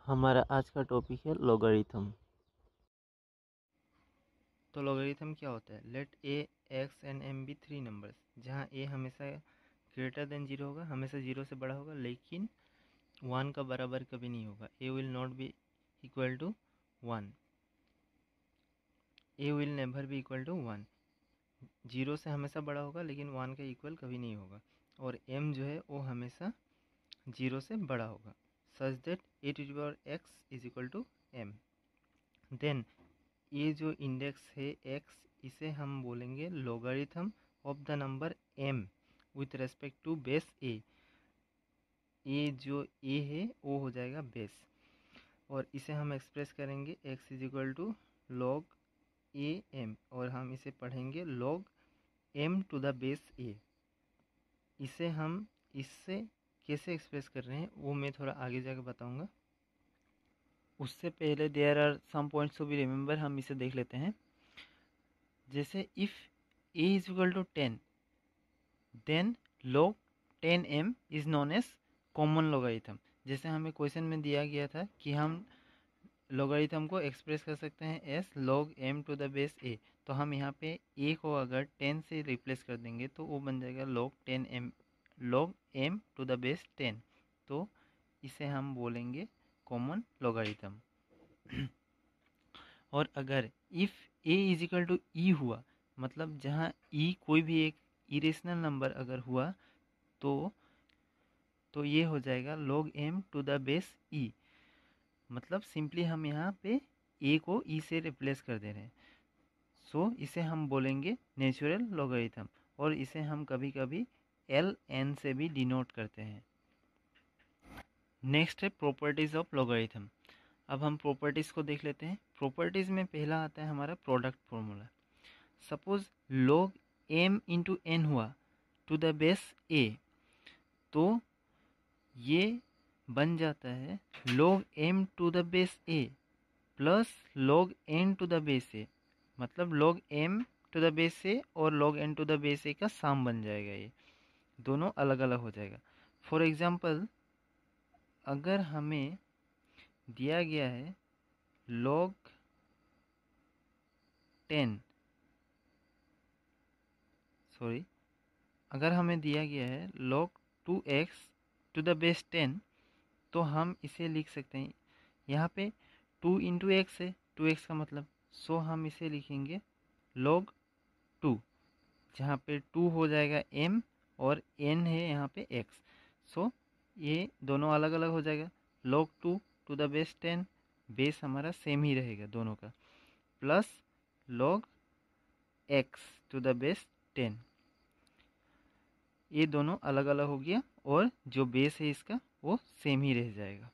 हमारा आज का टॉपिक है लॉगरिथम। तो लॉगरिथम क्या होता है? Let a x and m be three numbers, जहाँ ए हमेशा ग्रेटर देन जीरो होगा, हमेशा जीरो से बड़ा होगा, लेकिन वन का बराबर कभी नहीं होगा। A will not be equal to one, a will never be equal to one. Zero से हमेशा बड़ा होगा लेकिन वन का इक्वल कभी नहीं होगा। और एम जो है वो हमेशा जीरो से बड़ा होगा, such that a to the power x is equal to m. Then ये जो इंडेक्स है एक्स, इसे हम बोलेंगे logarithm of the number m with respect to base a. ये जो ए है वो हो जाएगा बेस, और इसे हम एक्सप्रेस करेंगे x is equal to log a m, और हम इसे पढ़ेंगे log m to the base a. इसे हम इससे कैसे एक्सप्रेस कर रहे हैं वो मैं थोड़ा आगे जाकर बताऊंगा। उससे पहले there are some points to be remember, हम इसे देख लेते हैं। जैसे if a is equal to 10, then log 10m is known as common logarithm. जैसे हमें क्वेश्चन में दिया गया था कि हम लोगारिथम को एक्सप्रेस कर सकते हैं as log m to the base a, तो हम यहाँ पे a को अगर 10 से रिप्लेस कर देंगे तो वो बन जाएगा log m to the base 10। तो इसे हम बोलेंगे कॉमन लोगारिथम। और अगर if a is equal to e हुआ, मतलब जहाँ ई कोई भी एक इरेशनल नंबर अगर हुआ, तो ये हो जाएगा log m to the base e। मतलब सिंपली हम यहाँ पे a को e से रिप्लेस कर दे रहे हैं। सो इसे हम बोलेंगे नेचुरल लॉगरिथम, और इसे हम कभी कभी एल एन से भी डिनोट करते हैं। नेक्स्ट है प्रॉपर्टीज ऑफ लॉगरिथम। अब हम प्रॉपर्टीज को देख लेते हैं। प्रॉपर्टीज में पहला आता है हमारा product formula. Suppose log m into n हुआ टू द बेस a, तो ये बन जाता है log m to the base a plus log n to the base a। मतलब log m to the base a और log n to the base a का सम बन जाएगा। ये दोनों अलग अलग हो जाएगा। फॉर एग्जांपल, अगर हमें दिया गया है log 10 सॉरी अगर हमें दिया गया है log 2x to the base 10, तो हम इसे लिख सकते हैं, यहाँ पे 2 इंटू एक्स है, 2x का मतलब, सो हम इसे लिखेंगे log 2, जहाँ पे 2 हो जाएगा m और n है यहाँ पे x। सो ये दोनों अलग अलग हो जाएगा। log 2 to the base 10, base हमारा सेम ही रहेगा दोनों का, plus log x to the base 10, ये दोनों अलग अलग हो गया और जो बेस है इसका वो सेम ही रह जाएगा।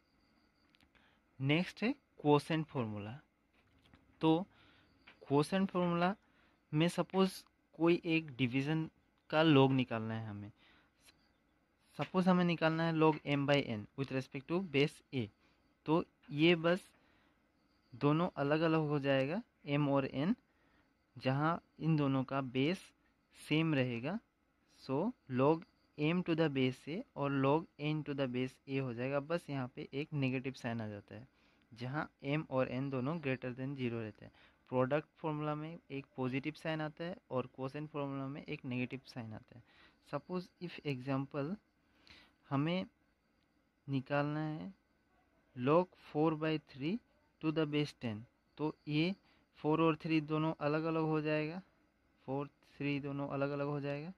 नेक्स्ट है क्वोशेंट फॉर्मूला। तो क्वोशेंट फॉर्मूला में सपोज कोई एक डिवीज़न का लॉग निकालना है हमें। सपोज हमें निकालना है log m by n with respect to base a, तो ये बस दोनों अलग अलग हो जाएगा m और n, जहाँ इन दोनों का बेस सेम रहेगा। So log m to the base a और log n to the base a हो जाएगा। बस यहाँ पे एक नेगेटिव साइन आ जाता है, जहाँ m और n दोनों ग्रेटर देन जीरो रहते हैं। प्रोडक्ट फॉर्मूला में एक पॉजिटिव साइन आता है और कोसेंट फॉर्मूला में एक नेगेटिव साइन आता है। सपोज इफ एग्जांपल हमें निकालना है log 4/3 टू द बेस 10, तो ये 4 और 3 दोनों अलग अलग हो जाएगा, 4 3 दोनों अलग अलग हो जाएगा।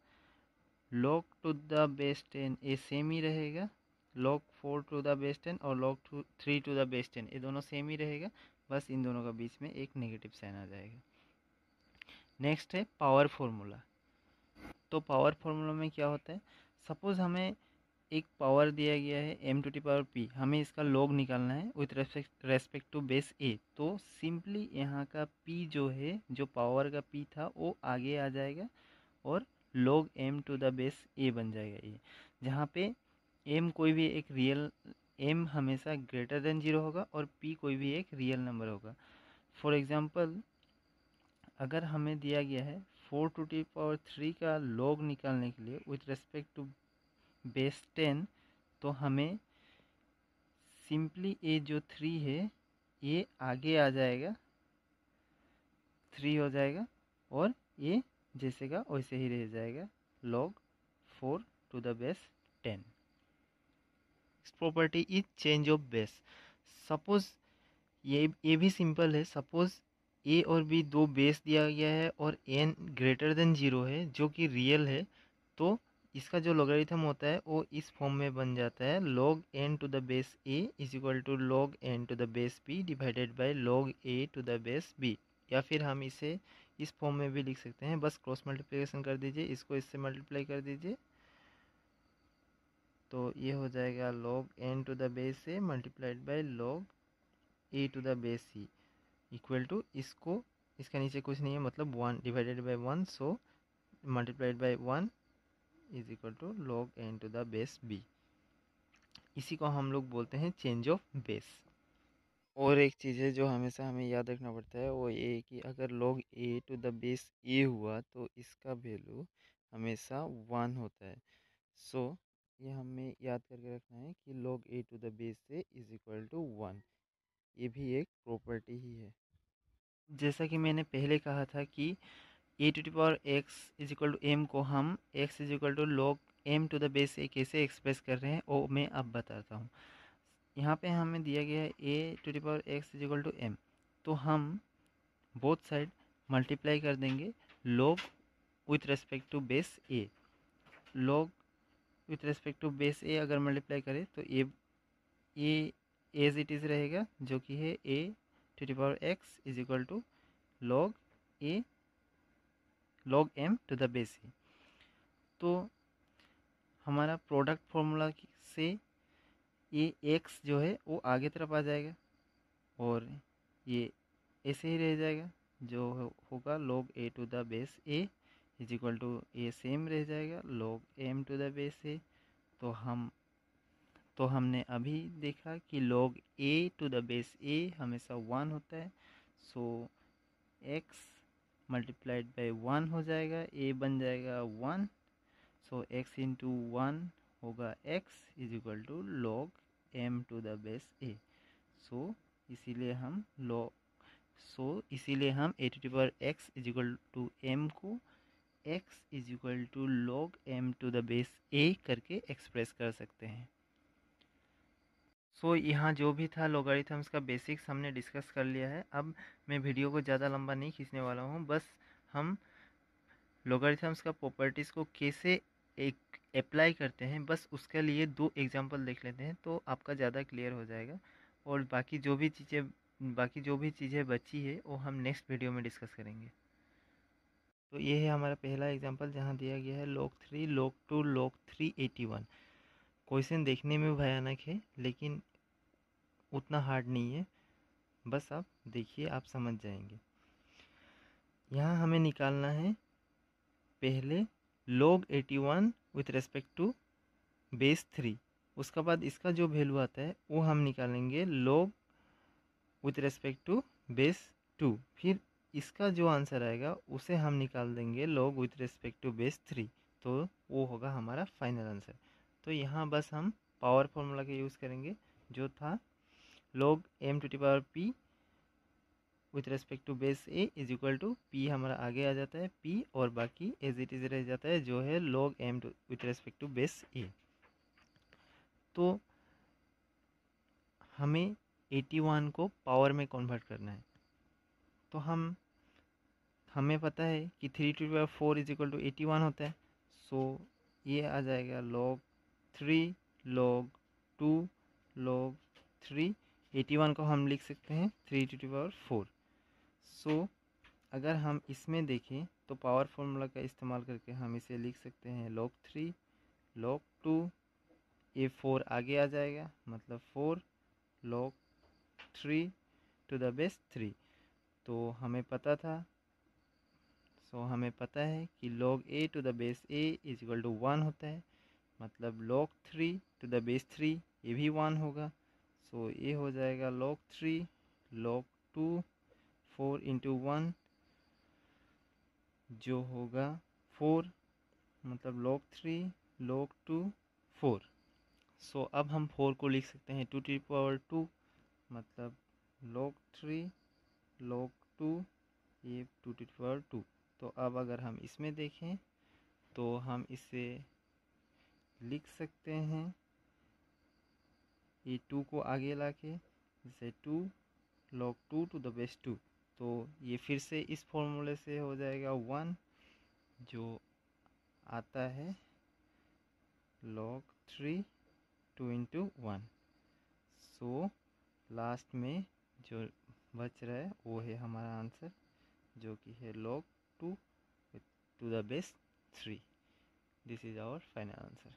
log टू द बेस 10 ये सेम ही रहेगा, log 4 टू द बेस 10 और log 3 टू द बेस 10 ये दोनों सेम ही रहेगा, बस इन दोनों का बीच में एक नेगेटिव साइन आ जाएगा। नेक्स्ट है पावर फॉर्मूला। तो पावर फॉर्मूला में क्या होता है, सपोज हमें एक पावर दिया गया है m to the power p, हमें इसका log निकालना है with respect to base a, तो सिंपली यहाँ का p जो है, जो पावर का p था वो आगे आ जाएगा और log m to the base a बन जाएगा ये, जहाँ पे m कोई भी एक रियल, m हमेशा ग्रेटर देन जीरो होगा और p कोई भी एक रियल नंबर होगा। फॉर एग्जांपल, अगर हमें दिया गया है 4 टू दी पावर 3 का log निकालने के लिए विथ रेस्पेक्ट टू बेस 10, तो हमें सिंपली ये जो 3 है ये आगे आ जाएगा, 3 हो जाएगा, और ये जैसे का वैसे ही रह जाएगा, log 4 to the base 10. Next property is change of base. Suppose ये भी सिंपल है। सपोज ए और बी दो बेस दिया गया है और एन ग्रेटर देन 0 है जो कि रियल है, तो इसका जो लॉगरिथम होता है वो इस फॉर्म में बन जाता है, log n to the base a is equal to log n to the base b divided by log a to the base b। या फिर हम इसे इस फॉर्म में भी लिख सकते हैं, बस क्रॉस मल्टीप्लिकेशन कर दीजिए, इसको इससे मल्टीप्लाई कर दीजिए, तो ये हो जाएगा log n to the base a multiplied by log a to the base c equal to, इसको इसका नीचे कुछ नहीं है मतलब 1 divided by 1, so multiplied by 1 is equal to log n to the base b। इसी को हम लोग बोलते हैं चेंज ऑफ बेस। और एक चीज़ है जो हमेशा हमें याद रखना पड़ता है, वो ये कि अगर log a to the base a हुआ तो इसका वैल्यू हमेशा 1 होता है। सो ये हमें याद करके रखना है कि log a to the base a is equal to 1। ये भी एक प्रॉपर्टी ही है। जैसा कि मैंने पहले कहा था कि a to the power x is equal to m को हम x is equal to log m to the base a कैसे एक्सप्रेस कर रहे हैं वो मैं अब बताता हूँ। यहाँ पे हमें दिया गया है a to the power x is equal to m, तो हम बोथ साइड मल्टीप्लाई कर देंगे log with respect to base a. Log with respect to base a अगर मल्टीप्लाई करें तो ए एज इट इज़ रहेगा, जो कि है a to the power x is equal to log a log m to the base a. तो हमारा product formula से ये x जो है वो आगे तरफ आ जाएगा और ये ऐसे ही रह जाएगा, जो होगा log a to the base a is equal to a same रह जाएगा log m to the base a। तो हमने अभी देखा कि log a to the base a हमेशा 1 होता है, सो x मल्टीप्लाइड बाई 1 हो जाएगा, a बन जाएगा 1, सो x इंटू 1 होगा x is equal to log m to the base a। So इसीलिए हम a to the power x is equal to m को x is equal to log m to the base a करके express कर सकते हैं। यहाँ जो भी था लॉगरिथम्स का बेसिक्स हमने डिस्कस कर लिया है। अब मैं वीडियो को ज़्यादा लंबा नहीं खींचने वाला हूँ, बस हम लॉगरिथम्स का प्रॉपर्टीज़ को कैसे एक अप्लाई करते हैं बस उसके लिए 2 एग्जांपल देख लेते हैं तो आपका ज़्यादा क्लियर हो जाएगा। और बाकी जो भी चीज़ें बची है वो हम नेक्स्ट वीडियो में डिस्कस करेंगे। तो ये है हमारा पहला एग्जांपल जहाँ दिया गया है log 3 log 2 log 3 81। क्वेश्चन देखने में भयानक है लेकिन उतना हार्ड नहीं है, बस आप देखिए आप समझ जाएंगे। यहाँ हमें निकालना है पहले log 81 with respect to base 3, उसके बाद इसका जो वैल्यू आता है वो हम निकालेंगे log with respect to base 2, फिर इसका जो आंसर आएगा उसे हम निकाल देंगे log with respect to base 3, तो वो होगा हमारा फाइनल आंसर। तो यहाँ बस हम पावर फॉर्मूला का यूज़ करेंगे जो था log m to the power p with respect to base a is equal to p, हमारा आगे आ जाता है p और बाकी एज इट इज रह जाता है जो है log m with respect to base a. तो हमें 81 को पावर में कन्वर्ट करना है, तो हमें पता है कि 3 to power 4 is equal to 81 होता है, सो ये आ जाएगा log 3 log 2 log 3। 81 को हम लिख सकते हैं 3 टू पावर 4। सो अगर हम इसमें देखें तो पावर फॉर्मूला का इस्तेमाल करके हम इसे लिख सकते हैं log 3 log 2, ये 4 आगे आ जाएगा मतलब 4 log 3 टू द बेस 3। तो हमें पता है कि log a to the base a is equal to 1 होता है, मतलब log 3 टू द बेस 3 ये भी 1 होगा, सो ये हो जाएगा log 3 log 2 4 इंटू 1 जो होगा 4, मतलब log 3 log 2 4। सो अब हम 4 को लिख सकते हैं 2^2, मतलब log 3 log 2, ये 2^2। तो अब अगर हम इसमें देखें तो हम इसे लिख सकते हैं, ये 2 को आगे ला के, जैसे 2 log 2 to the base 2। तो ये फिर से इस फॉर्मूले से हो जाएगा 1, जो आता है log 3 2 into 1। सो लास्ट में जो बच रहा है वो है हमारा आंसर, जो कि है log 2 to the base 3। This is our final answer.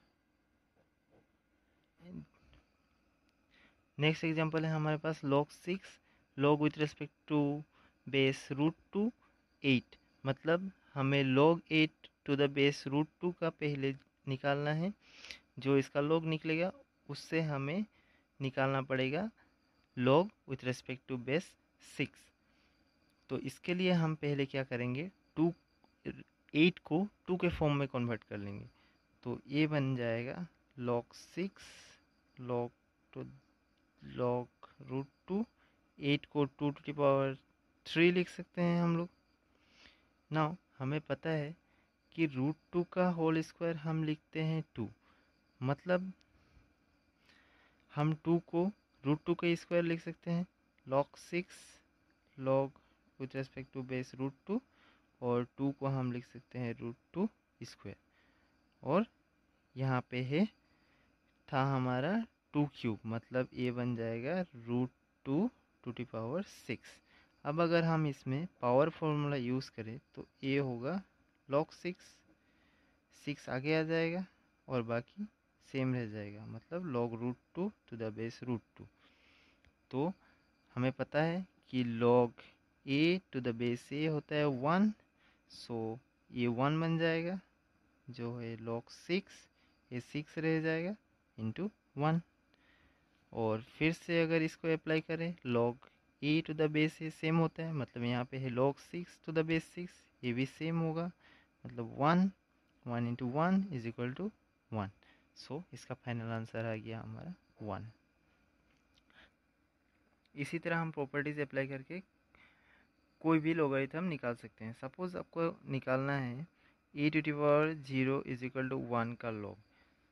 Next example है हमारे पास log 6 log with respect to base root 2 8। मतलब हमें log 8 to the base root 2 का पहले निकालना है। जो इसका log निकलेगा उससे हमें निकालना पड़ेगा log with respect to base 6। तो इसके लिए हम पहले क्या करेंगे, 8 को 2 के फॉर्म में कन्वर्ट कर लेंगे। तो ये बन जाएगा log 6 log to log root 2। 8 को 2 टू द पावर 3 लिख सकते हैं हम लोग। नाउ हमें पता है कि रूट 2 का होल स्क्वायर हम लिखते हैं 2, मतलब हम 2 को रूट 2 का स्क्वायर लिख सकते हैं। log 6 log with respect to base root 2, और 2 को हम लिख सकते हैं रूट 2 स्क्वायर। और यहाँ पे है था हमारा 2 क्यूब, मतलब ये बन जाएगा रूट 2 टू द पावर 6। अब अगर हम इसमें पावर फॉर्मूला यूज़ करें तो ये होगा log 6 आगे आ जाएगा और बाकी सेम रह जाएगा, मतलब log root 2 to the base root 2। तो हमें पता है कि log a to the base a होता है 1, सो ये 1 बन जाएगा, जो है log 6, ये 6 रह जाएगा इंटू 1। और फिर से अगर इसको अप्लाई करें, log a to the base a same होता है, मतलब यहाँ पे है log 6 टू द बेस 6, ये भी सेम होगा, मतलब 1 इंटू 1 इज इक्वल टू 1। सो इसका फाइनल आंसर आ गया हमारा 1। इसी तरह हम प्रॉपर्टीज अप्लाई करके कोई भी लोगारिथम निकाल सकते हैं। सपोज आपको निकालना है e to the power 0 is equal to 1 का log।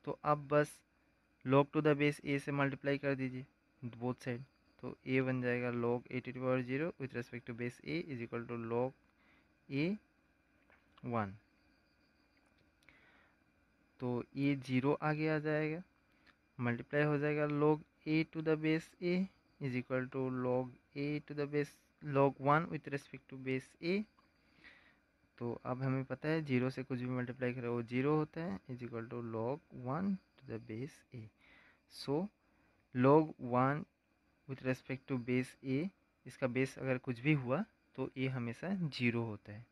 तो अब बस log to the base a से मल्टीप्लाई कर दीजिए बोथ साइड। तो a बन जाएगा log a to the power 0 with respect to base a is equal to log a 1। तो ये 0 आगे आ जाएगा, मल्टीप्लाई हो जाएगा log a to the base a is equal to log a to the base log 1 with respect to base a। तो अब हमें पता है 0 से कुछ भी मल्टीप्लाई करें वो 0 होता है, is equal to log 1 to the base a। So log 1 with respect to base a, इसका बेस अगर कुछ भी हुआ तो ये हमेशा 0 होता है।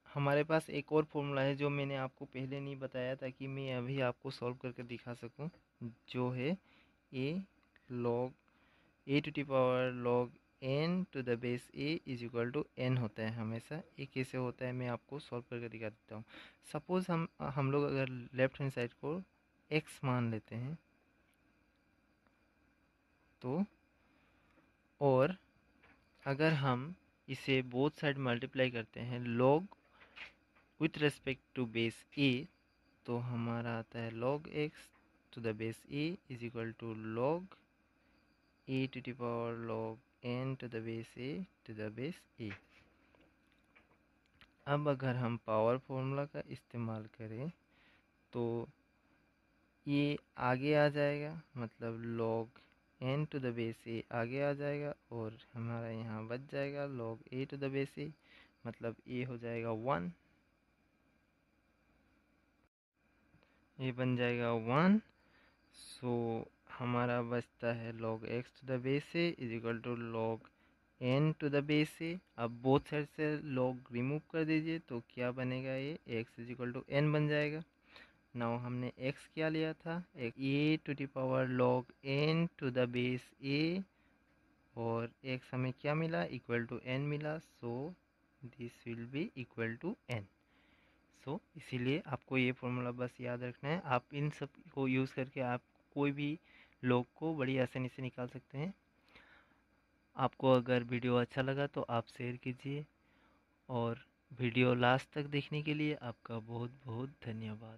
हमारे पास एक और फॉर्मूला है जो मैंने आपको पहले नहीं बताया था कि मैं अभी आपको सॉल्व करके दिखा सकूं, जो है a to the power log n to the base a is equal to n होता है हमेशा। ये कैसे होता है मैं आपको सॉल्व करके दिखा देता हूँ। सपोज हम लोग अगर लेफ्ट हैंड साइड को x मान लेते हैं, तो और अगर हम इसे बोथ साइड मल्टीप्लाई करते हैं log with respect to base a, तो हमारा आता है log x to the base a is equal to log a to the power log n to the base a to the base a। अब अगर हम power formula का इस्तेमाल करें तो ये आगे आ जाएगा, मतलब log n to the base a आगे आ जाएगा, और हमारा यहाँ बच जाएगा log a to the base a, मतलब a हो जाएगा 1, ये बन जाएगा 1। सो हमारा बचता है log x to the base a is equal to log n to the base a। अब बोथ साइड से log रिमूव कर दीजिए तो क्या बनेगा, ये x is equal to n बन जाएगा। नाउ हमने x क्या लिया था, a to the power log n to the base a, और x हमें क्या मिला, इक्वल टू n मिला। So this will be equal to n। So इसीलिए आपको ये फॉर्मूला बस याद रखना है। आप इन सब को यूज़ करके आप कोई भी लॉग को बड़ी आसानी से निकाल सकते हैं। आपको अगर वीडियो अच्छा लगा तो आप शेयर कीजिए, और वीडियो लास्ट तक देखने के लिए आपका बहुत बहुत धन्यवाद।